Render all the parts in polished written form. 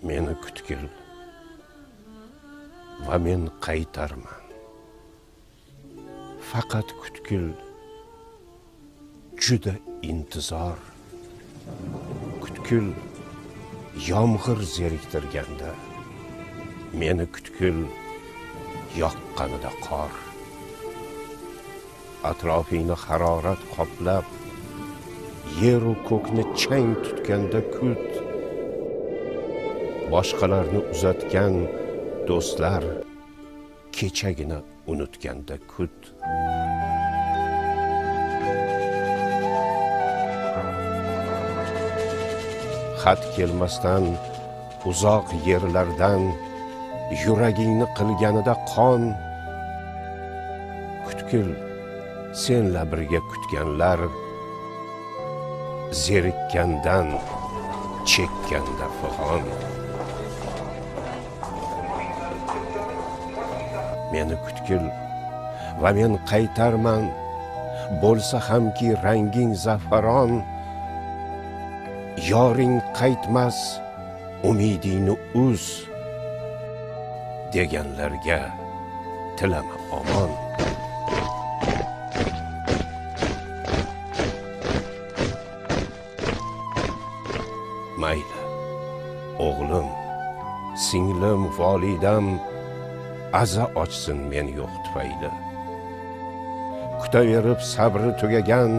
Meni kutgil va men qaytarman. Faqat kutgil, juda intizor. Kutgil, yomg'ir zeriktirganda. Meni kutgil, yoqqanida qor. Atrofingni harorat qoplab, yer u ko'kni chang tutganda kut. Boshqalarni uzatgan do'stlar kechagina unutganda kut. Xat kelmasdan uzoq yerlardan yuragingni qilganida qon. Kutgil, senla birga kutganlar zerikkandan chekkanda fig'on. Meni kutgil va men qaytarman, bo'lsa hamki ranging zafaron. Yoring qaytmas, umidingni uz, deganlarga tilama omon. Mayli, o'g'lim, singlim, volidam aza ochsin men yo'q tufayli. Kutaverib sabri tugagan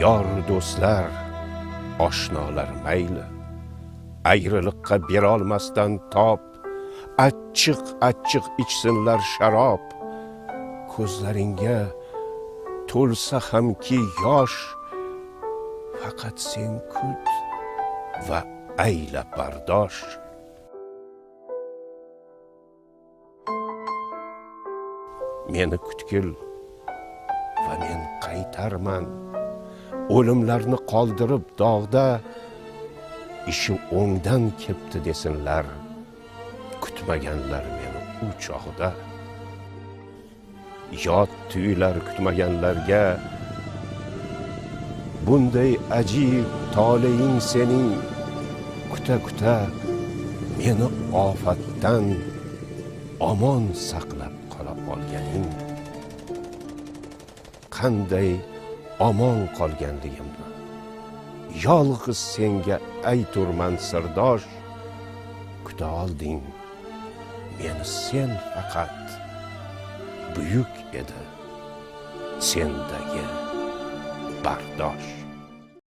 yor do'stlar, oshnolar mayli. Ayriliqqa berolmasdan top, achchiq ichsinlar sharob. Ko'zlaringga to'lsa hamki yosh, faqat sen kut va ayla bardosh. Meni kutgil va men qaytarman, o'limlarni qoldirib dog'da, ishi o'ngdan kepti desinlar, kutmaganlar meni u chog'da. Yot tuylar kutmaganlarga, bunday ajib toleing sening, kuta meni ofatdan omon saqlab qola olganing. Qanday omon qolganligimni yolg'iz senga ayturman sirdosh. Kuta olding meni sen faqat, buyuk edi sendagi bardosh.